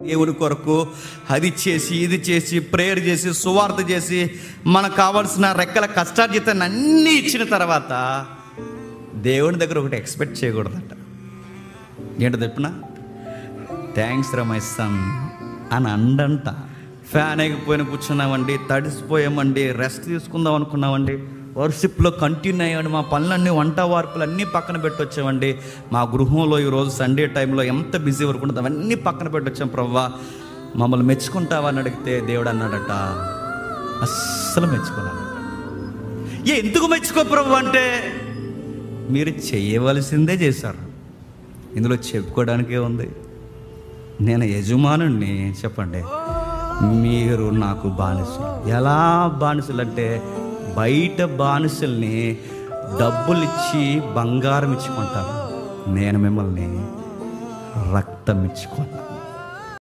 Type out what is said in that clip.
దేవుని కొరకు అది చేసి ఇది చేసి ప్రేయర్ చేసి సువార్త చేసి మనకు కావాల్సిన రెక్కల కష్టార్జితాన్ని అన్నీ ఇచ్చిన తర్వాత దేవుని దగ్గర ఒకటి ఎక్స్పెక్ట్ చేయకూడదట. ఏంటో చెప్పిన థ్యాంక్స్ రా మై సన్ అని అండంట. ఫ్యాన్ అయిపోయిన కూర్చున్నామండి, తడిసిపోయామండి, రెస్ట్ తీసుకుందాం అనుకున్నామండి, వర్షిప్లో కంటిన్యూ అయ్యామండి, మా పనులన్నీ వంట వార్పులు అన్నీ పక్కన పెట్టొచ్చామండి, మా గృహంలో ఈరోజు సండే టైంలో ఎంత బిజీ వర్క్ ఉంటుంది అవన్నీ పక్కన పెట్టొచ్చాం, ప్రవ్వా మమ్మల్ని మెచ్చుకుంటావా అని అడిగితే దేవుడు అన్నాడట, అస్సలు మెచ్చుకున్నాను. ఎందుకు మెచ్చుకో ప్రభు అంటే, మీరు చేయవలసిందే చేశారు, ఇందులో చెప్పుకోవడానికే ఉంది. నేను యజమానుణ్ణి, చెప్పండి, మీరు నాకు బానిసలు. ఎలా బానిసలు అంటే, బయట బానిసల్ని డబ్బులు ఇచ్చి బంగారం ఇచ్చుకుంటాను, నేను మిమ్మల్ని రక్తం ఇచ్చుకున్నాను.